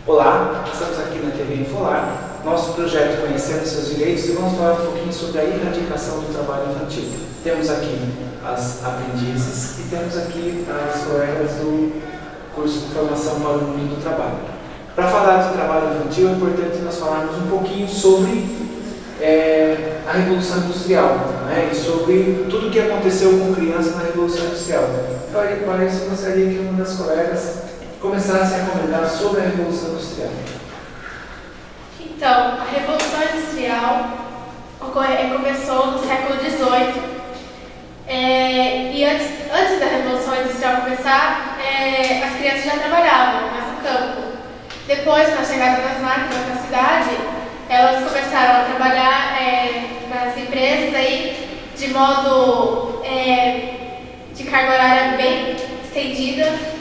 Olá, estamos aqui na TV Infolar, nosso projeto Conhecendo Seus Direitos, e vamos falar um pouquinho sobre a erradicação do trabalho infantil. Temos aqui as aprendizes e temos aqui as colegas do curso de formação para o mundo do trabalho. Para falar do trabalho infantil, é importante nós falarmos um pouquinho sobre a Revolução Industrial, né? E sobre tudo o que aconteceu com crianças na Revolução Industrial. Para isso, eu gostaria que uma das colegas começasse a comentar sobre a Revolução Industrial. Então, a Revolução Industrial começou no século XVIII. E antes da Revolução Industrial começar, as crianças já trabalhavam, mas no campo. Depois, com a chegada das máquinas na cidade, elas começaram a trabalhar nas empresas aí, de modo de carga horária bem estendida,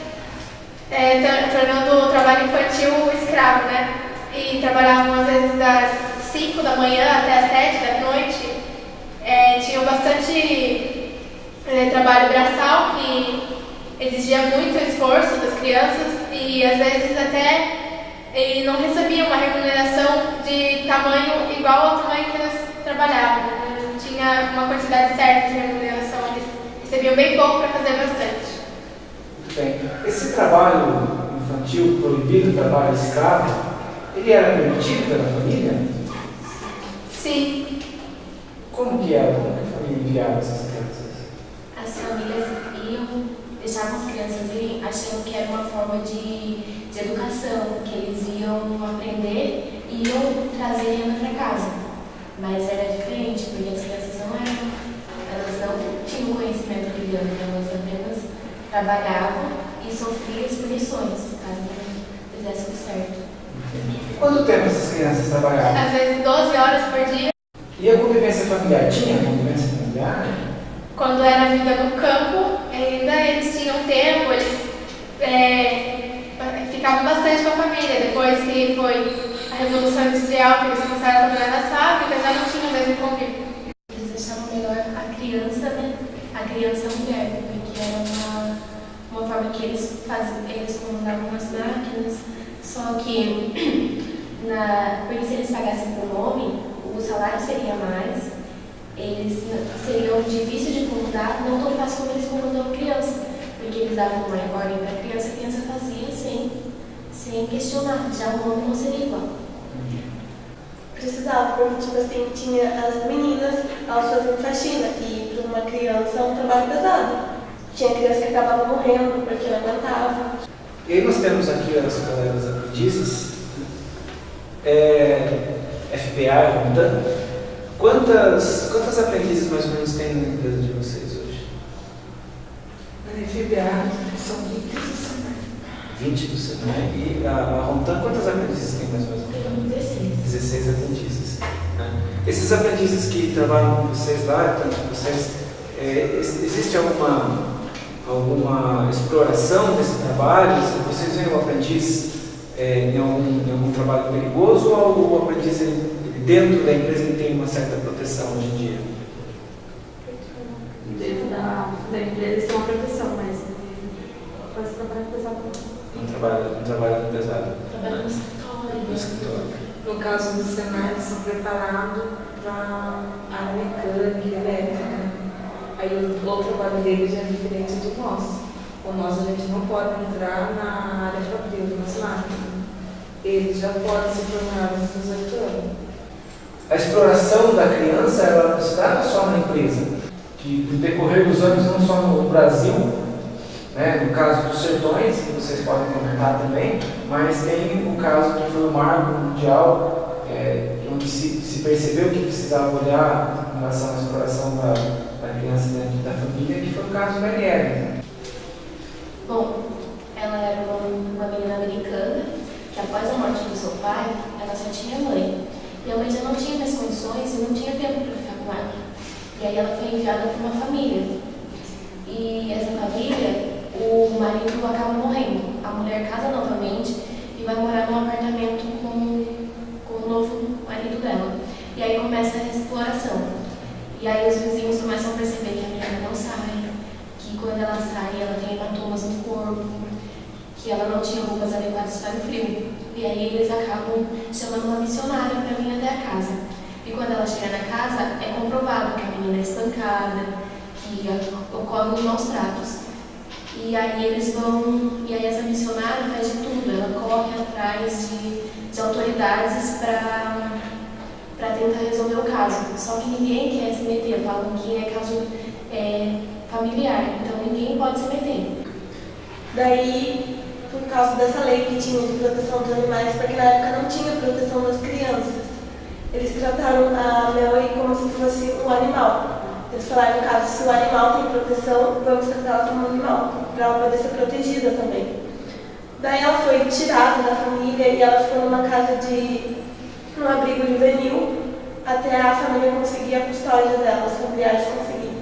tornando o trabalho infantil escravo, né? E trabalhavam às vezes das 5 da manhã até as 7 da noite. Tinham bastante trabalho braçal, que exigia muito esforço das crianças e às vezes até não recebiam uma remuneração de tamanho igual ao tamanho que eles trabalhavam. Não tinha uma quantidade certa de remuneração, eles recebiam bem pouco para fazer bastante. Muito bem. Esse trabalho infantil proibido, trabalho escravo, ele era permitido pela família? Sim. Como que era? Como que a família enviava essas crianças? As famílias deixavam as crianças irem achando que era uma forma de educação, que eles iam aprender e iam trazer renda para casa. Mas era diferente, porque as crianças elas não tinham conhecimento criando, elas apenas trabalhavam e sofriam as punições, caso não fizessem o certo. Quanto tempo essas crianças trabalhavam? Às vezes 12 horas por dia. E a convivência familiar? Tinha convivência familiar? Quando era vida no campo, ainda eles tinham tempo, eles ficavam bastante com a família. Depois que foi a Revolução Industrial, que eles começaram a trabalhar nas fábricas, já não tinham o mesmo convívio. Eles deixavam melhor a criança, né? A criança mulher, porque era uma forma que eles faziam, eles comandavam as máquinas, só que porque se eles pagassem por homem, o salário seria mais, eles seriam difíceis de comandar, não tão fácil como eles comandam criança, porque eles davam uma ordem para a criança fazia sem questionar, já o homem não seria igual. Precisava, porque tipo assim, tinha as meninas, elas faziam faxina, e para uma criança é um trabalho pesado. Tinha criança que acabava morrendo porque não aguentava. E aí nós temos aqui as colegas aprendizes, FBA, Rontan. Quantas aprendizes mais ou menos tem na empresa de vocês hoje? Na FBA são 20 do Senai. 20 do Senai. E a Rontan, quantas aprendizes tem mais ou menos? 16 aprendizes. Né? Esses aprendizes que trabalham com vocês lá, tanto com vocês, existe alguma exploração desse trabalho? Vocês veem o aprendiz em algum trabalho perigoso, ou o aprendiz dentro da empresa ele tem uma certa proteção hoje em dia? Dentro da empresa eles têm uma proteção, mas pode trabalhar pesado. Não trabalha pesado. Trabalhando no escritório. No caso do Senai, eles são preparados para a área mecânica, elétrica. Aí o trabalho deles é diferente do nosso. O nosso a gente não pode entrar na área fabril, nas máquinas. Eles já podem se formar aos 18 anos. A exploração da criança, ela não se dá só na empresa. Que no decorrer dos anos, não só no Brasil, né, no caso dos sertões, que vocês podem comentar também, mas tem o caso que foi o marco mundial, onde se percebeu que precisava olhar em relação à exploração da criança dentro da família, que foi o caso da Marielle. Bom, ela era uma menina americana que após a morte do seu pai, ela só tinha mãe. E a mãe já não tinha mais condições e não tinha tempo para ficar com ela. E aí ela foi enviada para uma família. E essa família, o marido acaba morrendo. A mulher casa novamente e vai morar num apartamento com o novo marido dela. E aí começa a exploração. E aí os vizinhos começam a perceber que a menina não sai, que quando ela sai ela tem hematomas no corpo, que ela não tinha roupas adequadas para o frio. E aí eles acabam chamando uma missionária para vir até a casa. E quando ela chega na casa, é comprovado que a menina é espancada, que ocorrem os maus tratos. E aí eles vão, e aí essa missionária faz de tudo, ela corre atrás de autoridades para tentar resolver o caso. Só que ninguém quer se meter, falam que é caso familiar, então ninguém pode se meter. Daí, por causa dessa lei que tinha de proteção dos animais, porque na época não tinha proteção das crianças, eles trataram a Melanie como se fosse um animal. Eles falaram, no caso, se o animal tem proteção, vamos tratar ela como um animal, para ela poder ser protegida também. Daí ela foi tirada da família e ela ficou numa casa num abrigo juvenil, até a família conseguir a custódia dela, os familiares conseguiram.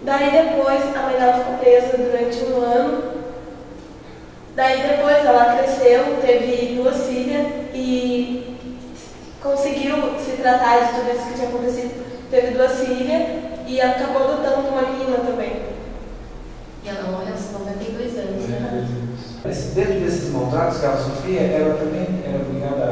Daí depois, a mãe dela ficou presa durante 1 ano. Daí depois ela cresceu, teve 2 filhas e conseguiu se tratar de tudo isso que tinha acontecido. Teve 2 filhas e acabou adotando uma menina também. E ela morreu aos 92 anos, né? Dentro desses maltratos que ela sofria, ela também era obrigada a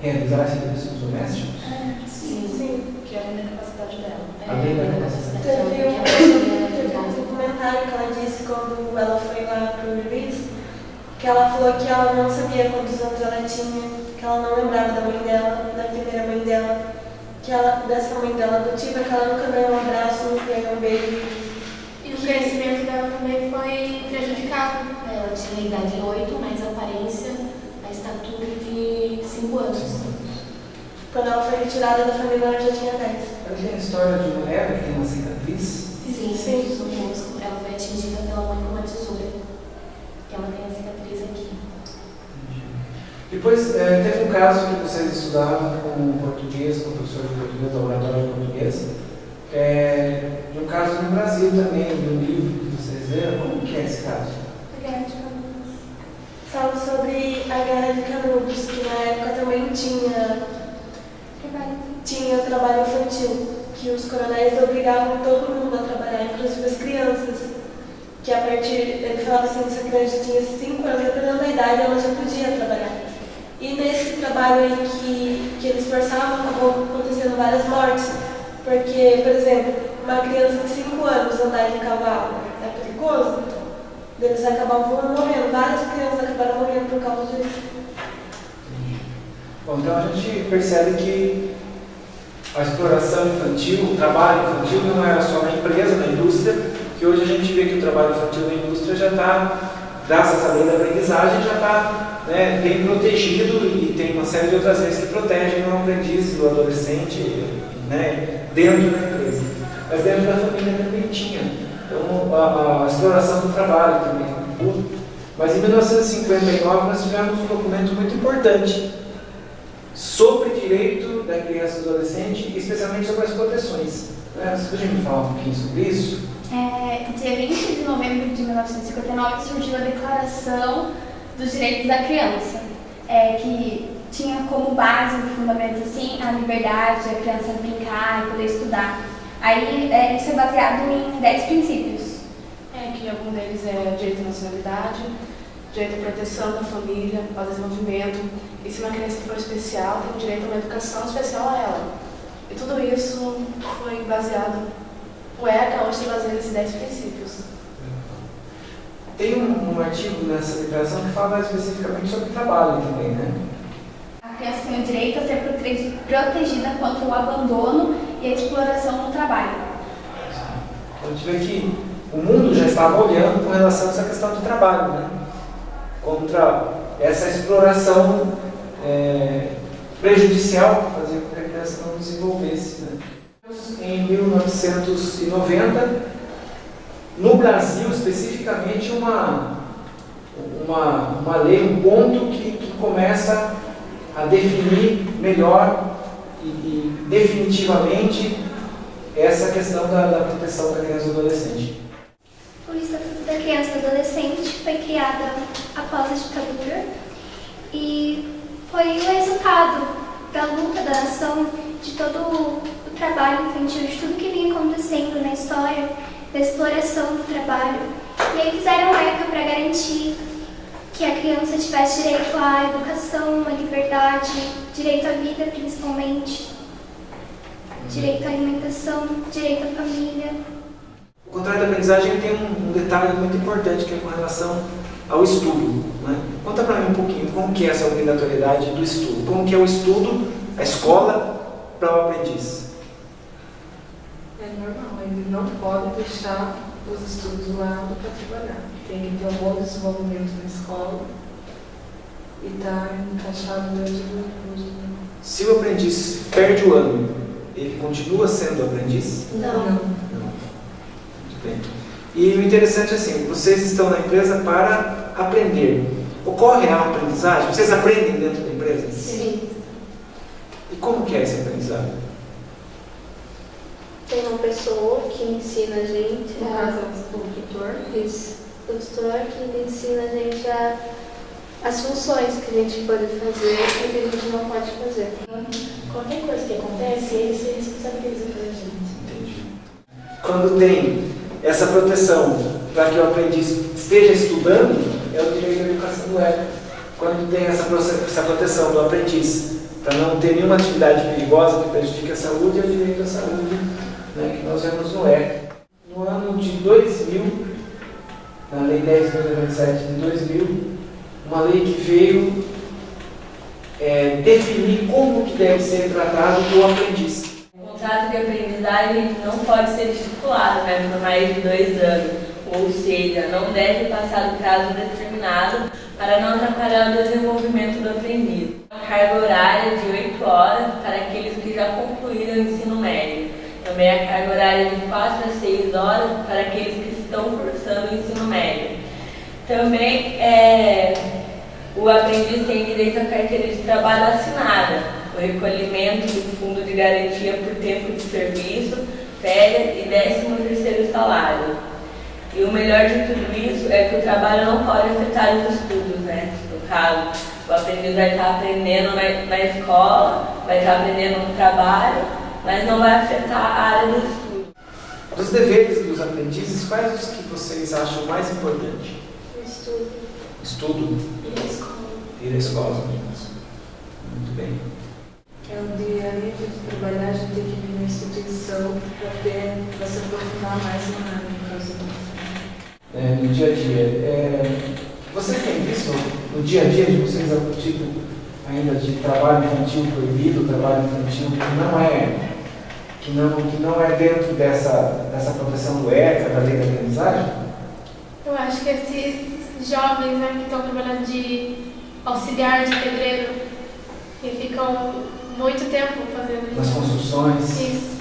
realizar serviços domésticos? Sim. Que era a incapacidade dela. Além da capacidade. Teve um documentário que ela disse quando ela foi lá para o juiz, que ela falou que ela não sabia quantos anos ela tinha, que ela não lembrava da mãe dela, da primeira mãe dela, que dessa mãe dela adotiva, que ela nunca ganhou um abraço, nunca ganhou um beijo. E o crescimento dela também foi prejudicado. Ela tinha a idade de 8, mas a aparência, a estatura de 5 anos. Quando ela foi retirada da família, ela já tinha 10. Ela tem a história de mulher que tem uma cicatriz. Sim, no rosto. Ela foi atingida pela mãe com uma tesoura. Que ela tem a cicatriz aqui. Depois, teve um caso que vocês estudaram com o português, com o professor de português, laboratório de português, de um caso no Brasil também, de um livro que vocês leram. Como que é esse caso? A Guerra de Canudos. Fala sobre a Guerra de Canudos, que na época também tinha trabalho infantil, que os coronéis obrigavam todo mundo a trabalhar, inclusive as crianças. Que a partir, ele falava assim, se a criança tinha 5 anos, dependendo da idade, ela já podia trabalhar. E nesse trabalho aí que eles forçavam, acabou acontecendo várias mortes. Porque, por exemplo, uma criança de 5 anos andar de cavalo é perigoso. Eles acabavam morrendo. Várias crianças acabaram morrendo por causa disso. Bom, então a gente percebe que a exploração infantil, o trabalho infantil não era só na empresa, na indústria, que hoje a gente vê que o trabalho infantil na indústria já está, graças à lei da aprendizagem, já está bem protegido e tem uma série de outras leis que protegem o aprendiz, o adolescente, dentro da empresa. Mas dentro da família também tinha. Então a exploração do trabalho também. Mas em 1959 nós tivemos um documento muito importante sobre direito da criança e do adolescente, especialmente sobre as proteções. Você podia me falar um pouquinho sobre isso? Dia 20 de novembro de 1959 surgiu a Declaração dos Direitos da Criança, que tinha como base, no fundamento assim, a liberdade, a criança brincar e poder estudar. Aí isso é baseado em 10 princípios. Que algum deles é direito à nacionalidade, direito à proteção da família, ao desenvolvimento, e se uma criança for especial, tem direito a uma educação especial a ela. E tudo isso foi baseado, o ECA hoje se baseia nesses 10 princípios. Tem um artigo nessa declaração que fala especificamente sobre trabalho também, né? A criança tem o direito a ser protegida contra o abandono e a exploração no trabalho. Então, a gente vê que o mundo já estava olhando com relação a essa questão do trabalho, né? Contra essa exploração prejudicial, que fazia com que a criança não desenvolvesse. Né? Em 1990, no Brasil especificamente, uma lei, um ponto que começa a definir melhor e definitivamente essa questão da proteção da criança e do adolescente. O Estatuto da Criança e do Adolescente foi criado após a ditadura e foi o resultado da luta da nação, de todo o trabalho infantil, de tudo que vinha acontecendo na história, da exploração do trabalho. E aí fizeram a ECA para garantir que a criança tivesse direito à educação, à liberdade, direito à vida principalmente, direito à alimentação, direito à família. O contrato de aprendizagem tem um detalhe muito importante que é com relação ao estudo, né? Conta para mim um pouquinho como que é essa obrigatoriedade do estudo, como que é o estudo, a escola para o aprendiz. É normal, ele não pode deixar os estudos do lado para trabalhar. Tem que ter um bom desenvolvimento na escola e estar encaixado dentro do curso. Se o aprendiz perde o ano, ele continua sendo aprendiz? Não. Muito bem. E o interessante é assim, vocês estão na empresa para aprender. Ocorre a aprendizagem? Vocês aprendem dentro da empresa? Sim. E como que é esse aprendizado? Tem uma pessoa que ensina a gente, No caso, o tutor. isso, o tutor que ensina a gente as funções que a gente pode fazer e que a gente não pode fazer. Qualquer coisa que acontece, ele se responsabiliza pela gente. Entendi. Quando tem essa proteção para que o aprendiz esteja estudando, é o direito à educação do ECA. Quando tem essa proteção do aprendiz para não ter nenhuma atividade perigosa que prejudique a saúde, é o direito à saúde, né, que nós vemos no ECA. No ano de 2000, na Lei 10.097 de 2000, uma lei que veio definir como que deve ser tratado o aprendiz. O contrato de aprendizagem não pode ser estipulado, né, por mais de 2 anos, ou seja, não deve passar do prazo determinado para não atrapalhar o desenvolvimento do aprendiz. A carga horária de 8 horas para aqueles que já concluíram o ensino médio. Também a carga horária de 4 a 6 horas para aqueles que estão cursando o ensino médio. Também o aprendiz tem direito à carteira de trabalho assinada, o recolhimento do fundo de garantia por tempo de serviço, férias e 13º salário. E o melhor de tudo isso é que o trabalho não pode afetar os estudos, né? No caso, o aprendiz vai estar aprendendo na escola, vai estar aprendendo no trabalho, mas não vai afetar a área do estudo. Dos deveres dos aprendizes, quais os que vocês acham mais importantes? Estudo. Estudo. E a escola. Ir à escola. Muito bem. É o dia a dia de trabalhar, a gente tem que vir na instituição para se aprofundar mais na área. No dia a dia. Vocês têm visto no dia a dia de vocês algum tipo ainda de trabalho infantil proibido, trabalho infantil que não é dentro dessa proteção do ECA, da lei da aprendizagem? Eu acho que esses jovens, né, que estão trabalhando de auxiliar de pedreiro e ficam muito tempo fazendo isso. Nas construções. Isso.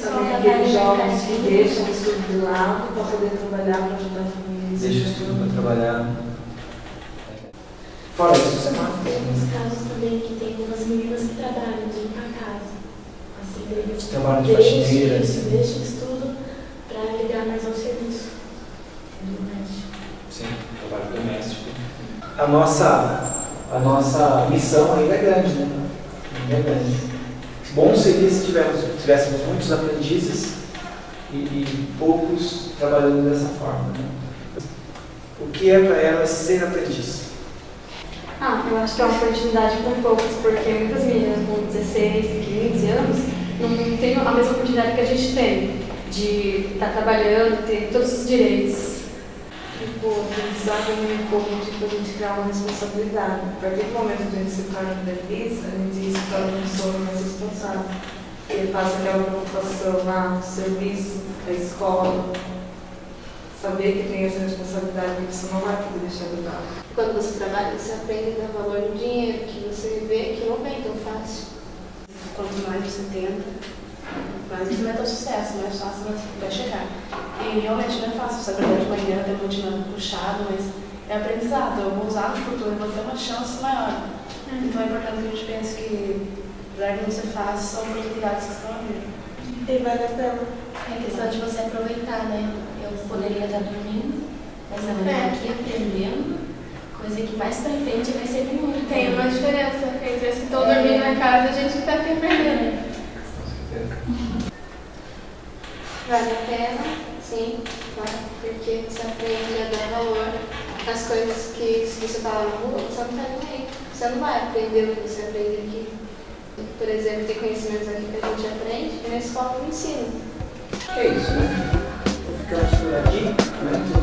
Também aqueles jovens que deixam o estudo de lado para poder trabalhar, para ajudar a família. Deixa o estudo para trabalhar. Fora isso, você mata. Temos casos também que tem algumas meninas que trabalham de ir para casa. Assim, eles Trabalho de faxineira. deixam o estudo para ligar mais ao serviço doméstico. Sim, trabalho doméstico. A nossa missão ainda é grande, né? Ainda é grande. Bom seria se tivéssemos muitos aprendizes e poucos trabalhando dessa forma, né? O que é para elas ser aprendiz? Eu acho que é uma oportunidade com poucos, porque muitas meninas com 16, 15 anos não têm a mesma oportunidade que a gente tem de estar trabalhando, ter todos os direitos. O aprendizado é um pouco tipo a gente criar uma responsabilidade. A partir do momento que a gente se torna aprendiz, a gente se torna uma pessoa mais responsável. Ele passa aquela preocupação lá, serviço, a escola, saber que tem essa responsabilidade que você não vai poder deixar de lado. Quando você trabalha, você aprende a dar valor no dinheiro, que você vê que não vem tão fácil. Quanto mais você tenta, mais você vai ter sucesso, mais fácil vai chegar. E realmente não é fácil você acordar de manhã, ter uma rotina puxada, mas é aprendizado. Eu vou usar no futuro, eu vou ter uma chance maior. Então é importante que a gente pense que, apesar de não ser fácil, são oportunidades que estão ali. E vale a pena. É questão de você aproveitar, né? Eu poderia estar dormindo, mas eu vou estar aqui aprendendo, coisa que mais pra frente vai ser muito. Tem uma diferença entre se estou dormindo na casa e a gente está aqui aprendendo. Vale a pena Sim, claro, porque você aprende a dar valor às coisas que, se você falar na rua, você não tá nem aí. Você não vai aprender o que você aprende aqui. Por exemplo, tem conhecimentos aqui que a gente aprende e na escola não ensina. É isso, né? Ficamos por aqui. Muito